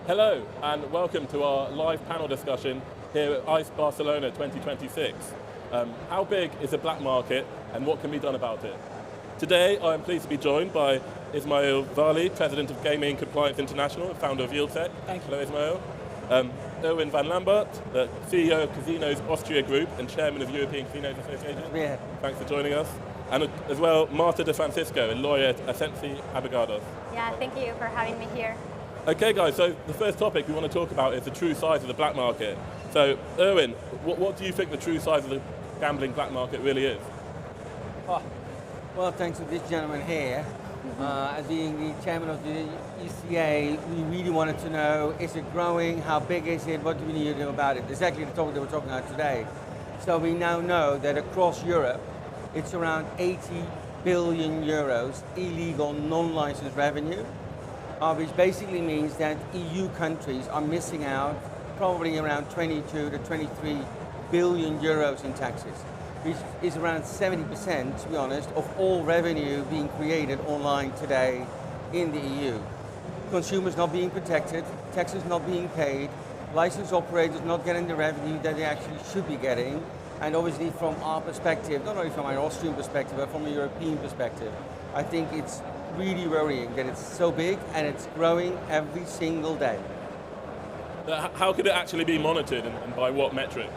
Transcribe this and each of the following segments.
Hello and welcome to our live panel discussion here at ICE Barcelona 2026. How big is the black market and what can be done about it? Today I am pleased to be joined by Ismail Vali, President of Gaming Compliance International and founder of YieldTech. Thank you. Hello Ismail. Erwin van Lambert, the CEO of Casinos Austria Group and Chairman of European Casinos Association. Yeah. Thanks for joining us. And as well, Marta de Francisco, a lawyer at Asensi, Abogados. Yeah, thank you for having me here. Okay guys, so the first topic we want to talk about is the true size of the black market. So Erwin, what do you think the true size of the gambling black market really is? Well, thanks to this gentleman here, as being the chairman of the ECA, we really wanted to know, is it growing, how big is it, what do we need to do about it? Exactly the topic that we're talking about today. So we now know that across Europe, it's around 80 billion euros illegal non-licensed revenue. Which basically means that EU countries are missing out probably around 22 to 23 billion euros in taxes, which is around 70%, to be honest, of all revenue being created online today in the EU. Consumers not being protected, taxes not being paid, licensed operators not getting the revenue that they actually should be getting, and obviously from our perspective, not only from our Austrian perspective, but from a European perspective, I think it's really worrying that it's so big and it's growing every single day. How could it actually be monitored and by what metrics?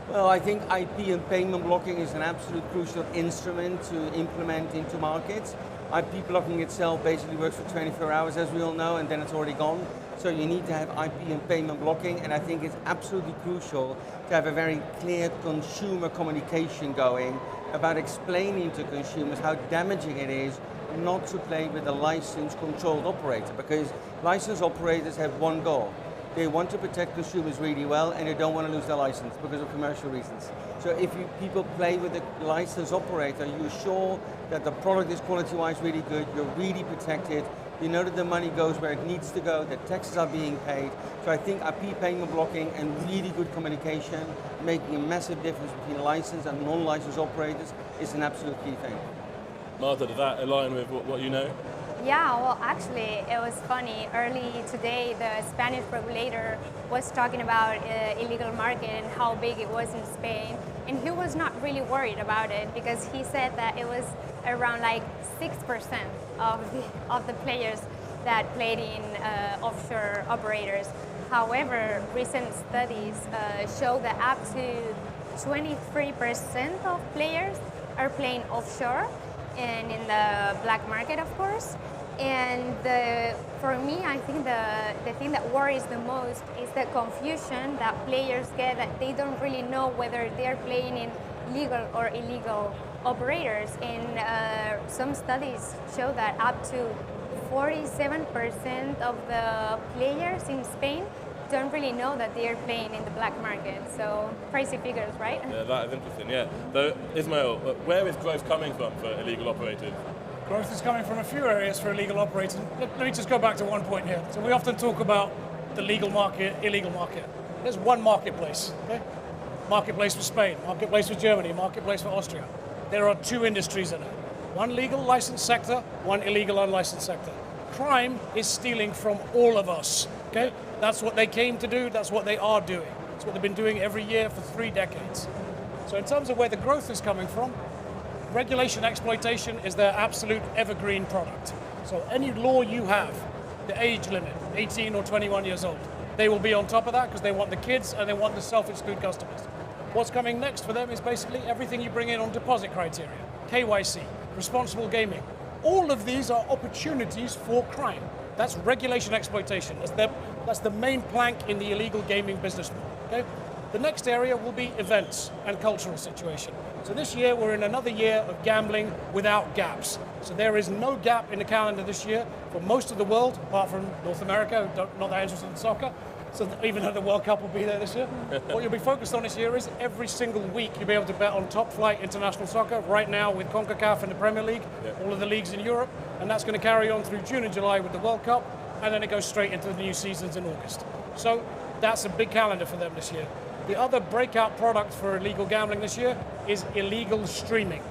Well, I think IP and payment blocking is an absolute crucial instrument to implement into markets. IP blocking itself basically works for 24 hours, as we all know, and then it's already gone. So you need to have IP and payment blocking, and I think it's absolutely crucial to have a very clear consumer communication going about explaining to consumers how damaging it is not to play with a licensed controlled operator, because licensed operators have one goal. They want to protect consumers really well and they don't want to lose their license because of commercial reasons. So if people play with a licensed operator, you're sure that the product is quality-wise really good, you're really protected, you know that the money goes where it needs to go, that taxes are being paid. So I think IP payment blocking and really good communication, making a massive difference between licensed and non-licensed operators is an absolute key thing. Marta, does that align with what you know? Yeah, well actually it was funny. Early today the Spanish regulator was talking about illegal market and how big it was in Spain, and he was not really worried about it because he said that it was around like 6% of the players that played in offshore operators. However, recent studies show that up to 23% of players are playing offshore and in the black market, of course. And for me, I think the thing that worries the most is the confusion that players get, that they don't really know whether they're playing in legal or illegal operators. And some studies show that up to 47% of the players in Spain don't really know that they're playing in the black market. So crazy figures, right? Yeah, that is interesting, yeah. So Ismail, where is growth coming from for illegal operators? Growth is coming from a few areas for illegal operators. Let me just go back to one point here. So we often talk about the legal market, illegal market. There's one marketplace, okay? Marketplace for Spain, marketplace for Germany, marketplace for Austria. There are two industries in it. One legal licensed sector, one illegal unlicensed sector. Crime is stealing from all of us, okay? That's what they came to do, that's what they are doing. It's what they've been doing every year for 3 decades. So in terms of where the growth is coming from, regulation exploitation is their absolute evergreen product. So any law you have, the age limit, 18 or 21 years old, they will be on top of that because they want the kids and they want the self-exclude customers. What's coming next for them is basically everything you bring in on deposit criteria, KYC, responsible gaming. All of these are opportunities for crime. That's regulation exploitation. That's the main plank in the illegal gaming business model. Okay? The next area will be events and cultural situation. So this year we're in another year of gambling without gaps. So there is no gap in the calendar this year for most of the world, apart from North America, not that interested in soccer. So even though the World Cup will be there this year, what you'll be focused on this year is every single week you'll be able to bet on top flight international soccer, right now with CONCACAF and the Premier League, all of the leagues in Europe, and that's going to carry on through June and July with the World Cup, and then it goes straight into the new seasons in August. So that's a big calendar for them this year. The other breakout product for illegal gambling this year is illegal streaming.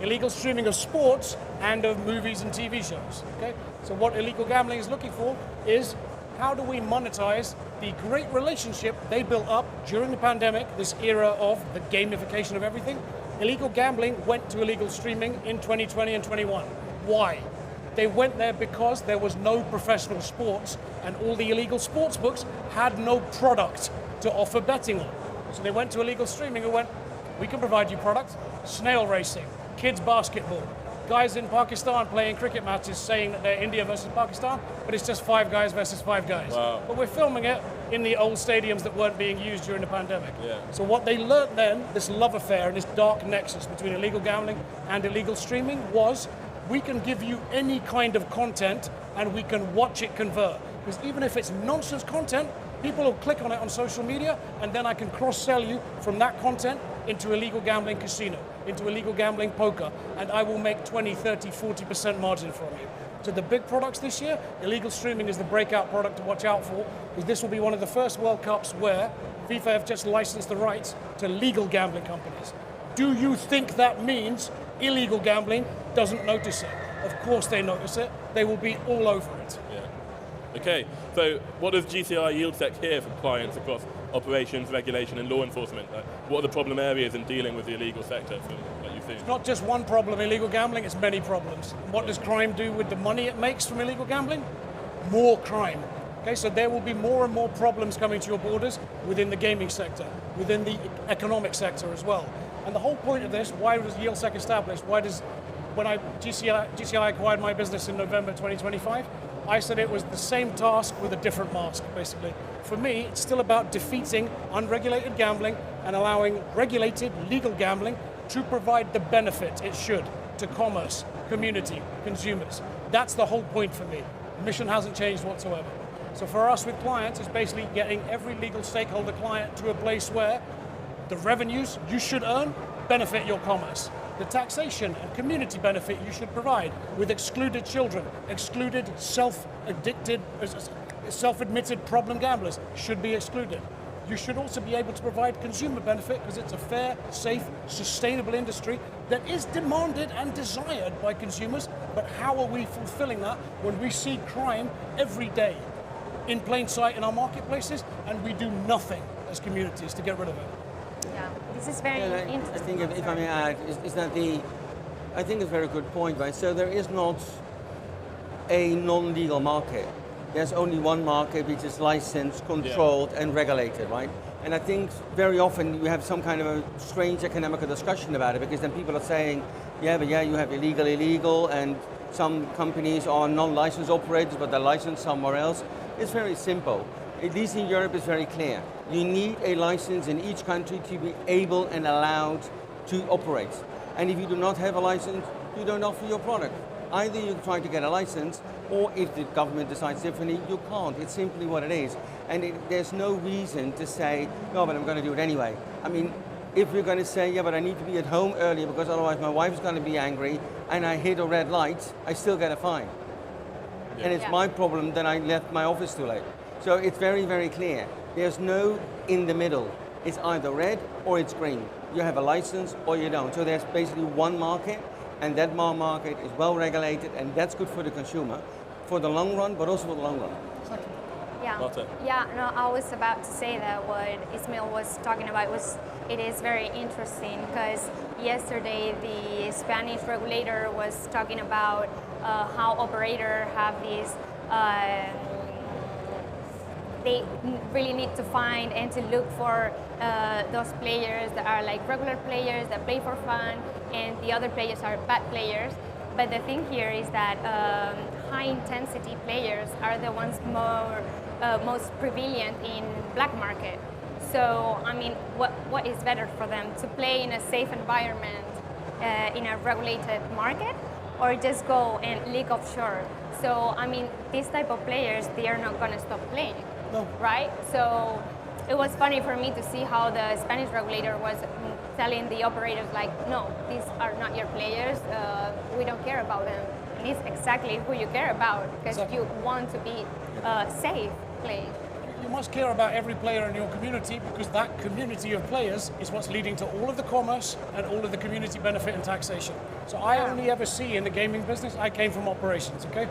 Illegal streaming of sports and of movies and TV shows, okay? So what illegal gambling is looking for is how do we monetize the great relationship they built up during the pandemic, this era of the gamification of everything? Illegal gambling went to illegal streaming in 2020 and 21. Why? They went there because there was no professional sports and all the illegal sports books had no product to offer betting on. So they went to illegal streaming and went, we can provide you product, snail racing, kids basketball, guys in Pakistan playing cricket matches saying that they're India versus Pakistan, but it's just 5 guys versus 5 guys. Wow. But we're filming it in the old stadiums that weren't being used during the pandemic. Yeah. So what they learned then, this love affair and this dark nexus between illegal gambling and illegal streaming was, we can give you any kind of content and we can watch it convert. Because even if it's nonsense content, people will click on it on social media and then I can cross-sell you from that content into illegal gambling casino, into illegal gambling poker, and I will make 20, 30, 40% margin from you. So the big products this year, illegal streaming is the breakout product to watch out for, because this will be one of the first World Cups where FIFA have just licensed the rights to legal gambling companies. Do you think that means illegal gambling doesn't notice it? Of course they notice it. They will be all over it. Yeah. Okay, so what does GCI YieldSec hear from clients across operations, regulation and law enforcement? What are the problem areas in dealing with the illegal sector that you've seen? It's not just one problem, illegal gambling, it's many problems. What does crime do with the money it makes from illegal gambling? More crime. Okay, so there will be more and more problems coming to your borders within the gaming sector, within the economic sector as well. And the whole point of this, why was YieldSec established? When GCI acquired my business in November 2025, I said it was the same task with a different mask, basically. For me, it's still about defeating unregulated gambling and allowing regulated, legal gambling to provide the benefit it should to commerce, community, consumers. That's the whole point for me. The mission hasn't changed whatsoever. So for us with clients, it's basically getting every legal stakeholder client to a place where the revenues you should earn benefit your commerce. The taxation and community benefit you should provide with excluded children, excluded self-admitted problem gamblers should be excluded. You should also be able to provide consumer benefit because it's a fair, safe, sustainable industry that is demanded and desired by consumers, but how are we fulfilling that when we see crime every day in plain sight in our marketplaces and we do nothing as communities to get rid of it? Yeah, this is very interesting. I think if I may add, I think it's a very good point, right? So there is not a non-legal market. There's only one market which is licensed, controlled, and regulated, right? And I think very often you have some kind of a strange economical discussion about it because then people are saying, you have illegal, and some companies are non-licensed operators, but they're licensed somewhere else. It's very simple. At least in Europe, it's very clear. You need a license in each country to be able and allowed to operate. And if you do not have a license, you don't offer your product. Either you try to get a license, or if the government decides differently, you can't. It's simply what it is. And there's no reason to say, no, but I'm going to do it anyway. I mean, if we're going to say, yeah, but I need to be at home earlier because otherwise my wife's going to be angry, and I hit a red light, I still get a fine. Yeah. And it's my problem that I left my office too late. So it's very, very clear. There's no in the middle. It's either red or it's green. You have a license or you don't. So there's basically one market, and that market is well regulated, and that's good for the consumer, for the long run, but also for the long run. Yeah, no, I was about to say that what Ismail was talking about it is very interesting because yesterday the Spanish regulator was talking about how operators have these they really need to find and to look for those players that are like regular players that play for fun, and the other players are bad players. But the thing here is that high intensity players are the ones most prevalent in black market. So, I mean, what is better for them, to play in a safe environment in a regulated market, or just go and leak offshore? So, I mean, these type of players, they are not going to stop playing. No. Right? So it was funny for me to see how the Spanish regulator was telling the operators, like, no, these are not your players, we don't care about them. And it's exactly who you care about, because you want to be safe playing. You must care about every player in your community, because that community of players is what's leading to all of the commerce and all of the community benefit and taxation. So I only ever see in the gaming business, I came from operations, okay?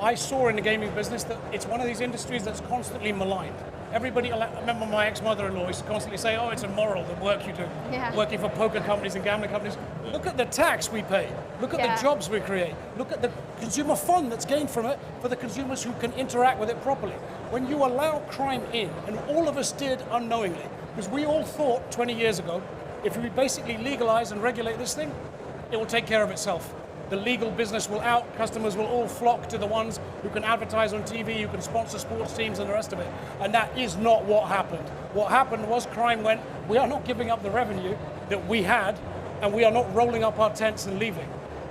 I saw in the gaming business that it's one of these industries that's constantly maligned. Everybody, I remember my ex-mother-in-law used to constantly say, oh, it's immoral, the work you do, working for poker companies and gambling companies. Look at the tax we pay. Look at the jobs we create. Look at the consumer fund that's gained from it for the consumers who can interact with it properly. When you allow crime in, and all of us did unknowingly, because we all thought 20 years ago, if we basically legalize and regulate this thing, it will take care of itself. The legal business will out, customers will all flock to the ones who can advertise on TV, who can sponsor sports teams and the rest of it. And that is not what happened. What happened was crime went, we are not giving up the revenue that we had, and we are not rolling up our tents and leaving.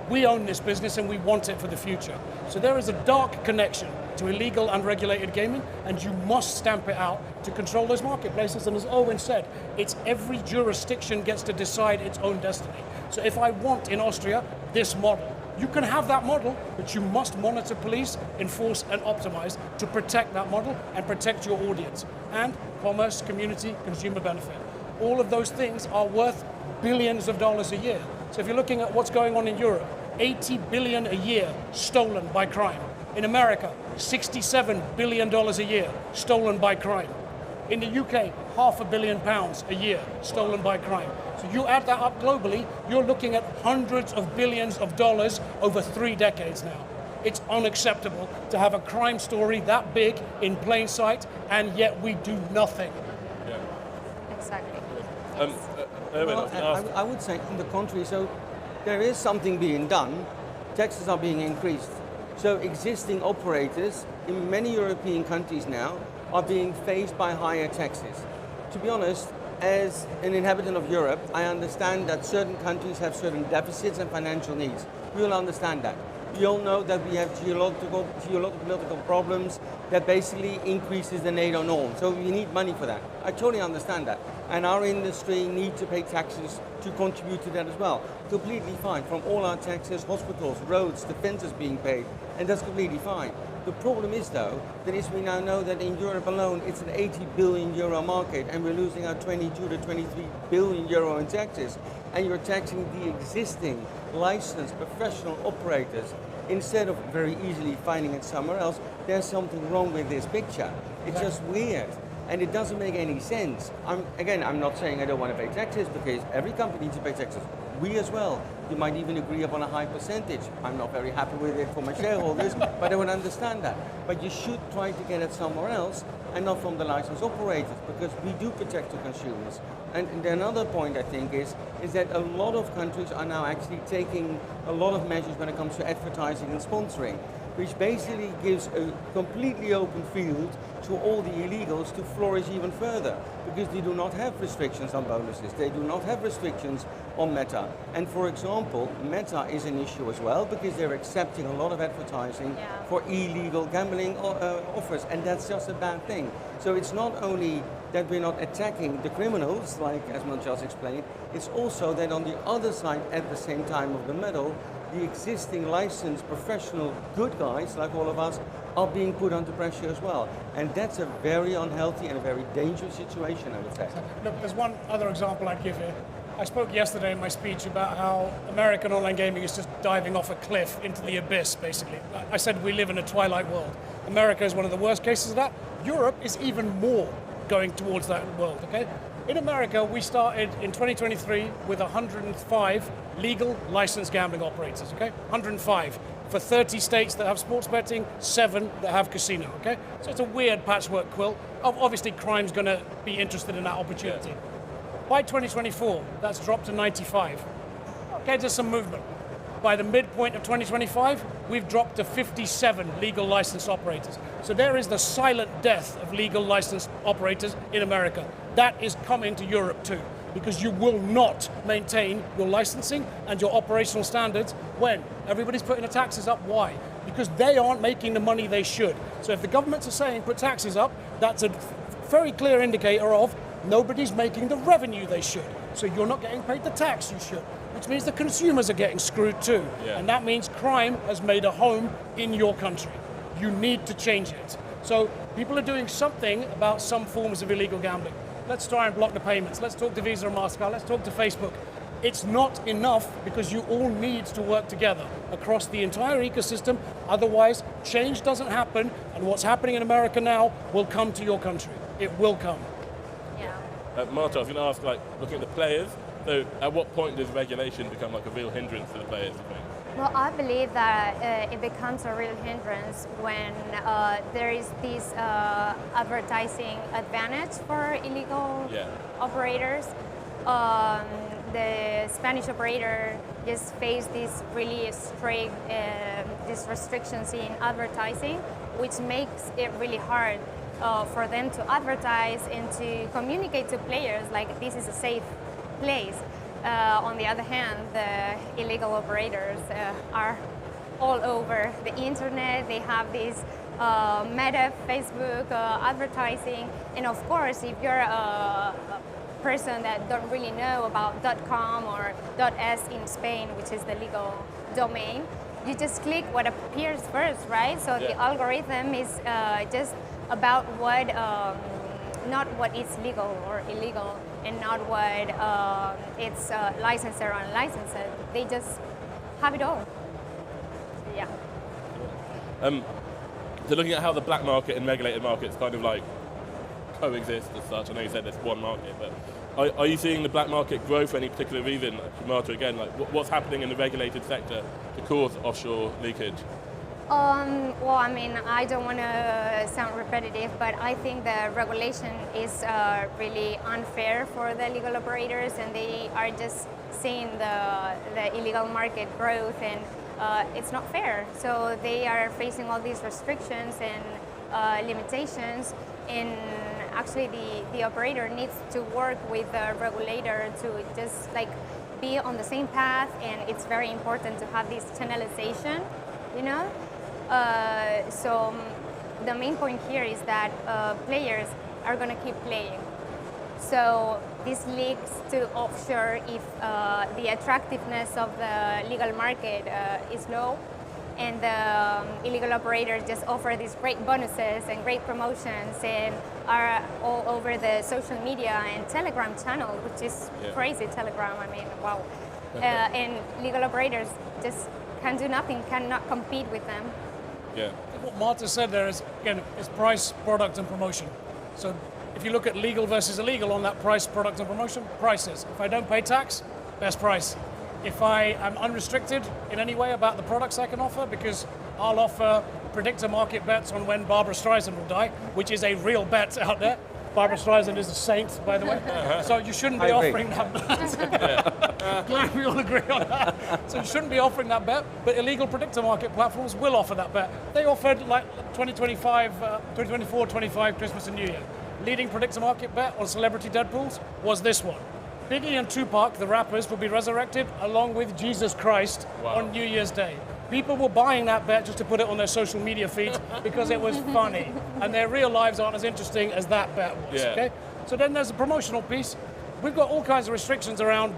We own this business and we want it for the future. So there is a dark connection to illegal and regulated gaming, and you must stamp it out to control those marketplaces. And as Owen said, it's every jurisdiction gets to decide its own destiny. So if I want in Austria this model, you can have that model, but you must monitor, police, enforce and optimize to protect that model and protect your audience. And commerce, community, consumer benefit. All of those things are worth billions of dollars a year. So if you're looking at what's going on in Europe, 80 billion a year stolen by crime. In America, $67 billion a year stolen by crime. In the UK, £500 million a year stolen by crime. So you add that up globally, you're looking at hundreds of billions of dollars over 3 decades now. It's unacceptable to have a crime story that big in plain sight, and yet we do nothing. Yeah. Exactly. I would say on the contrary, so there is something being done, taxes are being increased. So existing operators in many European countries now are being faced by higher taxes. To be honest, as an inhabitant of Europe, I understand that certain countries have certain deficits and financial needs. We all understand that. We all know that we have geopolitical problems that basically increases the NATO norm. So we need money for that. I totally understand that. And our industry needs to pay taxes to contribute to that as well. Completely fine. From all our taxes, hospitals, roads, defenses being paid, and that's completely fine. The problem is though, that is we now know that in Europe alone, it's an 80 billion euro market and we're losing our 22 to 23 billion euro in taxes. And you're taxing the existing licensed professional operators instead of very easily finding it somewhere else. There's something wrong with this picture. It's just weird. And it doesn't make any sense. I'm not saying I don't want to pay taxes, because every company needs to pay taxes. We as well. You might even agree upon a high percentage. I'm not very happy with it for my shareholders, but I would understand that. But you should try to get it somewhere else and not from the licensed operators, because we do protect the consumers. And another point I think is that a lot of countries are now actually taking a lot of measures when it comes to advertising and sponsoring, which basically gives a completely open field to all the illegals to flourish even further, because they do not have restrictions on bonuses, they do not have restrictions on Meta. And for example, Meta is an issue as well, because they're accepting a lot of advertising for illegal gambling offers, and that's just a bad thing. So it's not only that we're not attacking the criminals, like Asman just explained, it's also that on the other side, at the same time of the medal, the existing licensed professional good guys, like all of us, are being put under pressure as well. And that's a very unhealthy and a very dangerous situation, I would say. Look, there's one other example I'd give here. I spoke yesterday in my speech about how American online gaming is just diving off a cliff into the abyss, basically. I said we live in a twilight world. America is one of the worst cases of that. Europe is even more going towards that world, okay? In America, we started in 2023 with 105 legal licensed gambling operators, okay? 105. For 30 states that have sports betting, 7 that have casino, okay? So it's a weird patchwork quilt. Obviously, crime's gonna be interested in that opportunity. By 2024, that's dropped to 95. Okay, there's some movement. By the midpoint of 2025, we've dropped to 57 legal licensed operators. So there is the silent death of legal licensed operators in America. That is coming to Europe too, because you will not maintain your licensing and your operational standards when everybody's putting the taxes up. Why? Because they aren't making the money they should. So if the governments are saying put taxes up, that's a very clear indicator of nobody's making the revenue they should. So you're not getting paid the tax you should, which means the consumers are getting screwed too. Yeah. And that means crime has made a home in your country. You need to change it. So people are doing something about some forms of illegal gambling. Let's try and block the payments. Let's talk to Visa and MasterCard. Let's talk to Facebook. It's not enough, because you all need to work together. across the entire ecosystem. Otherwise, change doesn't happen, and what's happening in America now will come to your country. It will come. Yeah. Marta, I was going to ask, like, looking at the players, so at what point does regulation become like a real hindrance for the players, you think? Well, I believe that it becomes a real hindrance when there is this advertising advantage for illegal operators. The Spanish operator just faced these really strict these restrictions in advertising, which makes it really hard for them to advertise and to communicate to players like this is a safe place. On the other hand, the illegal operators are all over the internet. They have this Meta, Facebook advertising, and of course, if you're a person that don't really know about .com or .es in Spain, which is the legal domain, you just click what appears first, right? So the algorithm is just about what, not what is legal or illegal, and not what it's licensed or unlicensed. They just have it all. Yeah. So looking at how the black market and regulated markets kind of like coexist as such, I know you said there's one market, but are you seeing the black market grow for any particular reason? Marta, again, like what's happening in the regulated sector to cause offshore leakage? Well, I mean, I don't want to sound repetitive, but I think the regulation is really unfair for the legal operators, and they are just seeing the illegal market growth, and it's not fair. So they are facing all these restrictions and limitations, and actually the operator needs to work with the regulator to just like be on the same path, and it's very important to have this channelization, you know? So the main point here is that players are going to keep playing. So this leads to offshore if the attractiveness of the legal market is low, and the illegal operators just offer these great bonuses and great promotions and are all over the social media and Telegram channel, which is crazy. Telegram, I mean, wow. And legal operators just can do nothing, cannot compete with them. Yeah. What Marta said there is, again, is price, product, and promotion. So if you look at legal versus illegal on that price, product, and promotion, prices. If I don't pay tax, best price. If I am unrestricted in any way about the products I can offer, because I'll offer predictor market bets on when Barbara Streisand will die, which is a real bet out there. Barbara Streisand is a saint, by the way. So you shouldn't be offering that bet. Glad we all agree on that. So you shouldn't be offering that bet, but illegal predictor market platforms will offer that bet. They offered like 2024, 25, Christmas and New Year. Leading predictor market bet on celebrity Deadpools was this one. Biggie and Tupac, the rappers, will be resurrected along with Jesus Christ on New Year's Day. People were buying that bet just to put it on their social media feeds because it was funny, and their real lives aren't as interesting as that bet was. Okay? So then there's a promotional piece. We've got all kinds of restrictions around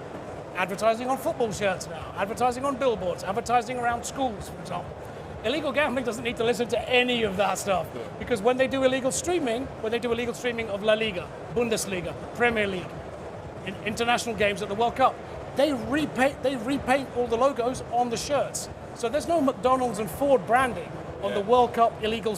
advertising on football shirts now, advertising on billboards, advertising around schools, for example. Illegal gambling doesn't need to listen to any of that stuff, because when they do illegal streaming of La Liga, Bundesliga, Premier League, international games at the World Cup, they repaint all the logos on the shirts. So there's no McDonald's and Ford branding on the World Cup illegal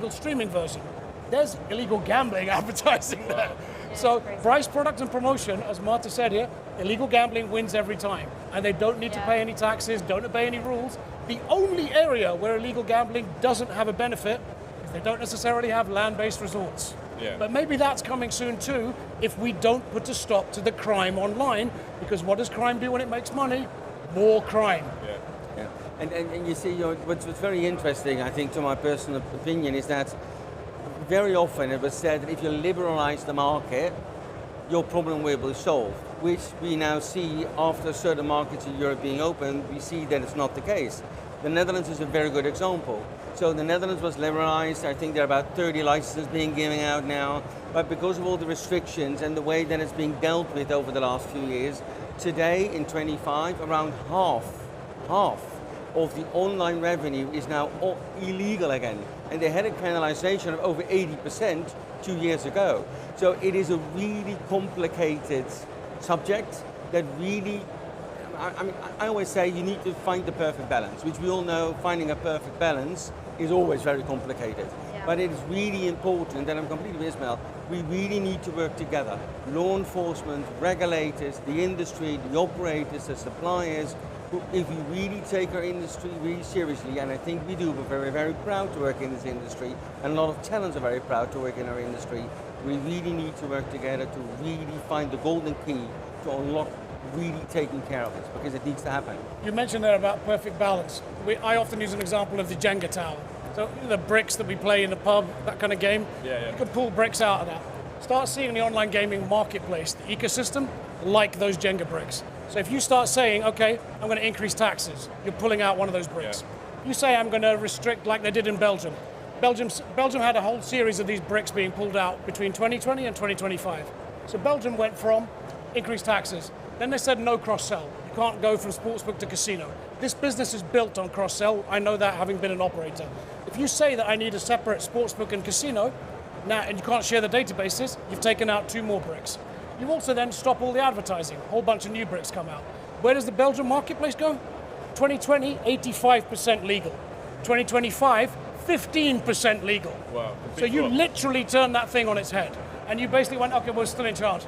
streaming version. There's illegal gambling advertising there. So price, product, and promotion, as Marta said here, illegal gambling wins every time. And they don't need to pay any taxes, don't obey any rules. The only area where illegal gambling doesn't have a benefit is they don't necessarily have land-based resorts. Yeah. But maybe that's coming soon too, if we don't put a stop to the crime online, because what does crime do when it makes money? More crime. Yeah. And you see, what's very interesting, I think, to my personal opinion, is that very often it was said that if you liberalize the market, your problem will be solved, which we now see after certain markets in Europe being open, we see that it's not the case. The Netherlands is a very good example. So the Netherlands was liberalized. I think there are about 30 licenses being given out now. But because of all the restrictions and the way that it's being dealt with over the last few years, today in 25, around half of the online revenue is now illegal again. And they had a penalization of over 80% 2 years ago. So it is a really complicated subject that really I always say you need to find the perfect balance, which we all know finding a perfect balance is always very complicated. Yeah. But it is really important, and I'm completely with Ismail, we really need to work together. Law enforcement, regulators, the industry, the operators, the suppliers, if we really take our industry really seriously, and I think we do, we're very, very proud to work in this industry, and a lot of talents are very proud to work in our industry, we really need to work together to really find the golden key to unlock really taking care of this, because it needs to happen. You mentioned there about perfect balance. I often use an example of the Jenga tower. So the bricks that we play in the pub, that kind of game, you can pull bricks out of that. Start seeing the online gaming marketplace, the ecosystem, like those Jenga bricks. So if you start saying, okay, I'm going to increase taxes, you're pulling out one of those bricks. Yeah. You say I'm going to restrict, like they did in Belgium. Belgium had a whole series of these bricks being pulled out between 2020 and 2025. So Belgium went from increased taxes. Then they said no cross-sell. You can't go from sportsbook to casino. This business is built on cross-sell. I know that, having been an operator. If you say that I need a separate sportsbook and casino, now, and you can't share the databases, you've taken out 2 more bricks. You also then stop all the advertising. A whole bunch of new bricks come out. Where does the Belgian marketplace go? 2020, 85% legal. 2025, 15% legal. Wow. So you literally turned that thing on its head. And you basically went, okay, we're still in charge.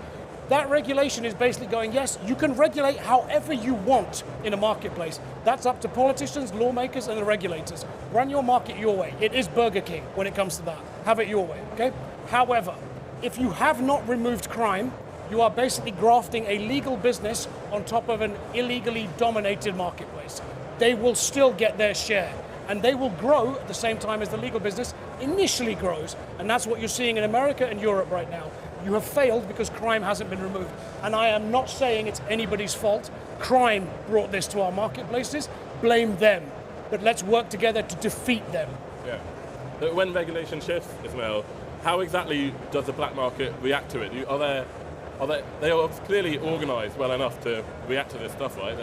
That regulation is basically going, yes, you can regulate however you want in a marketplace. That's up to politicians, lawmakers, and the regulators. Run your market your way. It is Burger King when it comes to that. Have it your way, okay? However, if you have not removed crime, you are basically grafting a legal business on top of an illegally dominated marketplace. They will still get their share, and they will grow at the same time as the legal business initially grows. And that's what you're seeing in America and Europe right now. You have failed because crime hasn't been removed. And I am not saying it's anybody's fault. Crime brought this to our marketplaces. Blame them. But let's work together to defeat them. Yeah. But when regulation shifts, Ismail, how exactly does the black market react to it? They are clearly organised well enough to react to this stuff, right?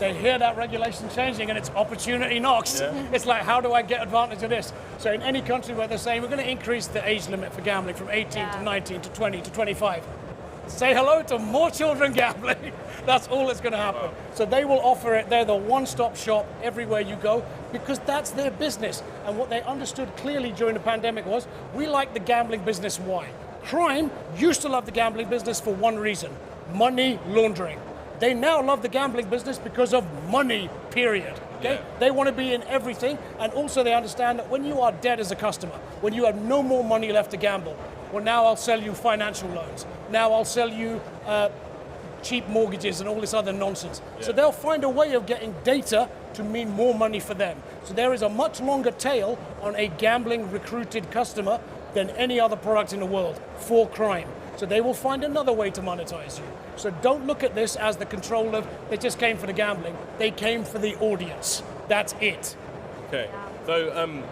They hear that regulation changing and it's opportunity knocks. Yeah. It's like, how do I get advantage of this? So in any country where they're saying we're going to increase the age limit for gambling from 18 to 19 to 20 to 25, say hello to more children gambling. That's all that's going to happen. Wow. So they will offer it. They're the one-stop shop everywhere you go because that's their business. And what they understood clearly during the pandemic was, we like the gambling business. Why? Crime used to love the gambling business for one reason: money laundering. They now love the gambling business because of money, period. Okay? Yeah. They want to be in everything, and also they understand that when you are dead as a customer, when you have no more money left to gamble, well, now I'll sell you financial loans. Now I'll sell you cheap mortgages and all this other nonsense. Yeah. So they'll find a way of getting data to mean more money for them. So there is a much longer tail on a gambling recruited customer than any other product in the world for crime. So they will find another way to monetize you. So don't look at this as the control of, they just came for the gambling. They came for the audience. That's it. Okay, so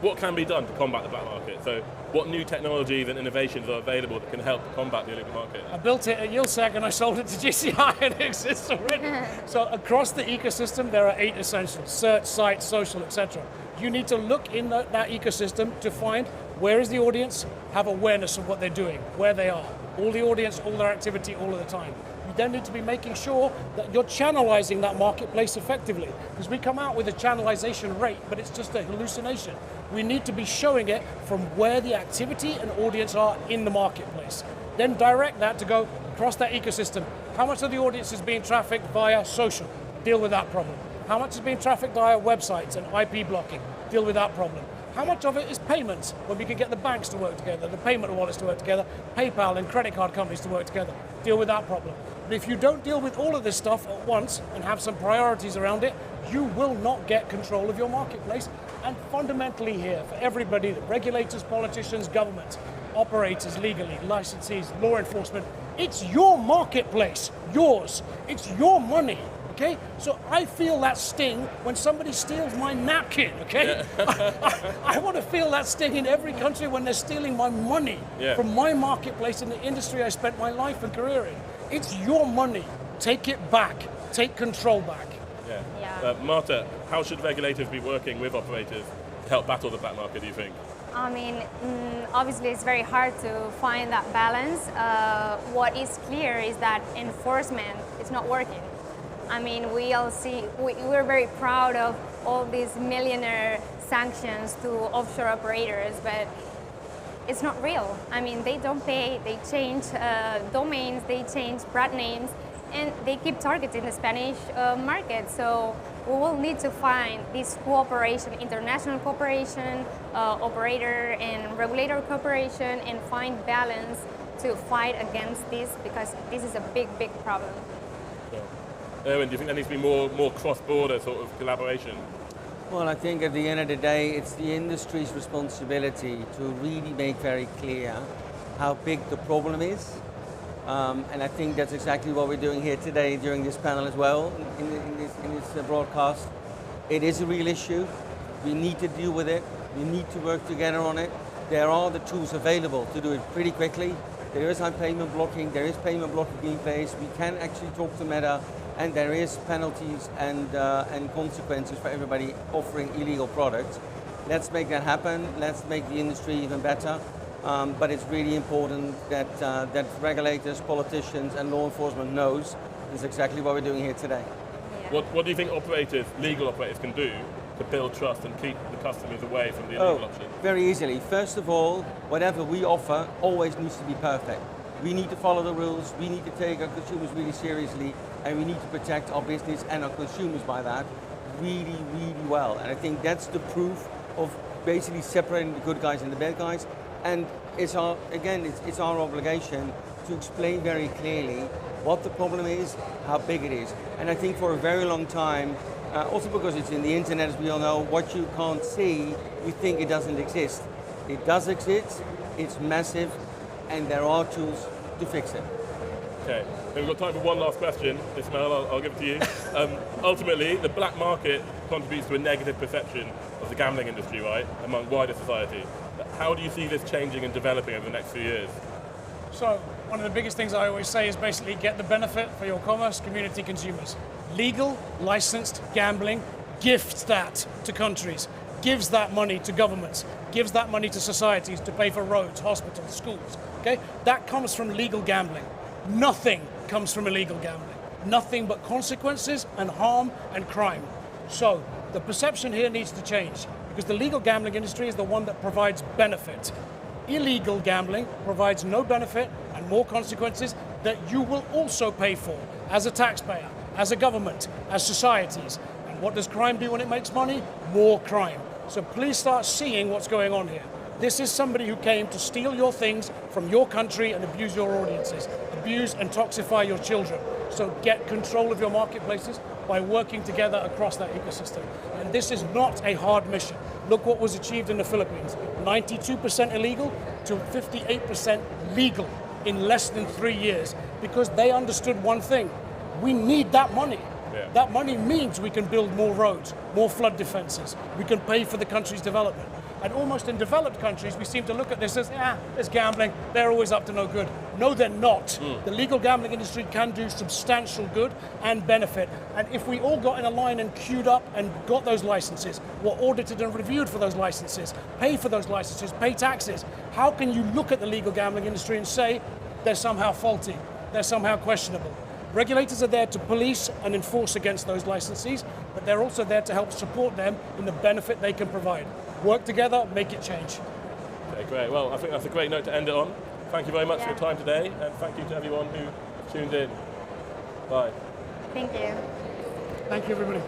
what can be done to combat the black market? So what new technologies and innovations are available that can help combat the illegal market? I built it at Yilsec and I sold it to GCI and it exists already. So across the ecosystem, there are 8 essentials: search, site, social, etc. You need to look in that ecosystem to find where is the audience, have awareness of what they're doing, where they are, all the audience, all their activity, all of the time. You then need to be making sure that you're channelizing that marketplace effectively, because we come out with a channelization rate, but it's just a hallucination. We need to be showing it from where the activity and audience are in the marketplace. Then direct that to go across that ecosystem. How much of the audience is being trafficked via social? Deal with that problem. How much is being trafficked via websites and IP blocking? Deal with that problem. How much of it is payments, when we can get the banks to work together, the payment wallets to work together, PayPal and credit card companies to work together? Deal with that problem. But if you don't deal with all of this stuff at once and have some priorities around it, you will not get control of your marketplace. And fundamentally here, for everybody, the regulators, politicians, governments, operators, legally, licensees, law enforcement, it's your marketplace, yours. It's your money. Okay, so I feel that sting when somebody steals my napkin, okay? Yeah. I want to feel that sting in every country when they're stealing my money from my marketplace in the industry I spent my life and career in. It's your money. Take it back. Take control back. Yeah. Marta, how should regulators be working with operators to help battle the black market, do you think? I mean, obviously it's very hard to find that balance. What is clear is that enforcement is not working. I mean, we're very proud of all these millionaire sanctions to offshore operators, but it's not real. I mean, they don't pay, they change domains, they change brand names, and they keep targeting the Spanish market. So we will need to find this cooperation, international cooperation, operator and regulator cooperation, and find balance to fight against this, because this is a big, big problem. Yeah. Erwin, do you think there needs to be more cross-border sort of collaboration? Well, I think at the end of the day, it's the industry's responsibility to really make very clear how big the problem is. And I think that's exactly what we're doing here today during this panel as well, in this broadcast. It is a real issue. We need to deal with it. We need to work together on it. There are the tools available to do it pretty quickly. There is payment blocking. There is payment blocking in place. We can actually talk to Meta, and there is penalties and consequences for everybody offering illegal products. Let's make that happen. Let's make the industry even better. But it's really important that regulators, politicians, and law enforcement knows this is exactly what we're doing here today. Yeah. What do you think legal operators can do to build trust and keep the customers away from the illegal option? Very easily. First of all, whatever we offer always needs to be perfect. We need to follow the rules, we need to take our consumers really seriously, and we need to protect our business and our consumers by that really, really well. And I think that's the proof of basically separating the good guys and the bad guys. And it's our obligation to explain very clearly what the problem is, how big it is. And I think for a very long time, also because it's in the internet, as we all know, what you can't see, you think it doesn't exist. It does exist, it's massive, and there are tools to fix it. Okay, so we've got time for one last question. Ismail, I'll give it to you. Ultimately, the black market contributes to a negative perception of the gambling industry, right, among wider society. How do you see this changing and developing over the next few years? So one of the biggest things I always say is basically get the benefit for your commerce community consumers. Legal, licensed gambling gifts that to countries, gives that money to governments, gives that money to societies to pay for roads, hospitals, schools. Okay? That comes from legal gambling. Nothing comes from illegal gambling. Nothing but consequences and harm and crime. So the perception here needs to change, because the legal gambling industry is the one that provides benefit. Illegal gambling provides no benefit and more consequences that you will also pay for as a taxpayer, as a government, as societies. And what does crime do when it makes money? More crime. So please start seeing what's going on here. This is somebody who came to steal your things from your country and abuse your audiences, abuse and toxify your children. So get control of your marketplaces by working together across that ecosystem. And this is not a hard mission. Look what was achieved in the Philippines. 92% illegal to 58% legal in less than 3 years, because they understood one thing: we need that money. Yeah. That money means we can build more roads, more flood defenses, we can pay for the country's development. And almost in developed countries, we seem to look at this as, it's gambling, they're always up to no good. No, they're not. The legal gambling industry can do substantial good and benefit. And if we all got in a line and queued up and got those licenses, were audited and reviewed for those licenses, pay for those licenses, pay taxes, how can you look at the legal gambling industry and say they're somehow faulty, they're somehow questionable? Regulators are there to police and enforce against those licensees, but they're also there to help support them in the benefit they can provide. Work together, make it change. Okay, great. Well, I think that's a great note to end it on. Thank you very much for your time today, and thank you to everyone who tuned in. Bye. Thank you. Thank you, everybody.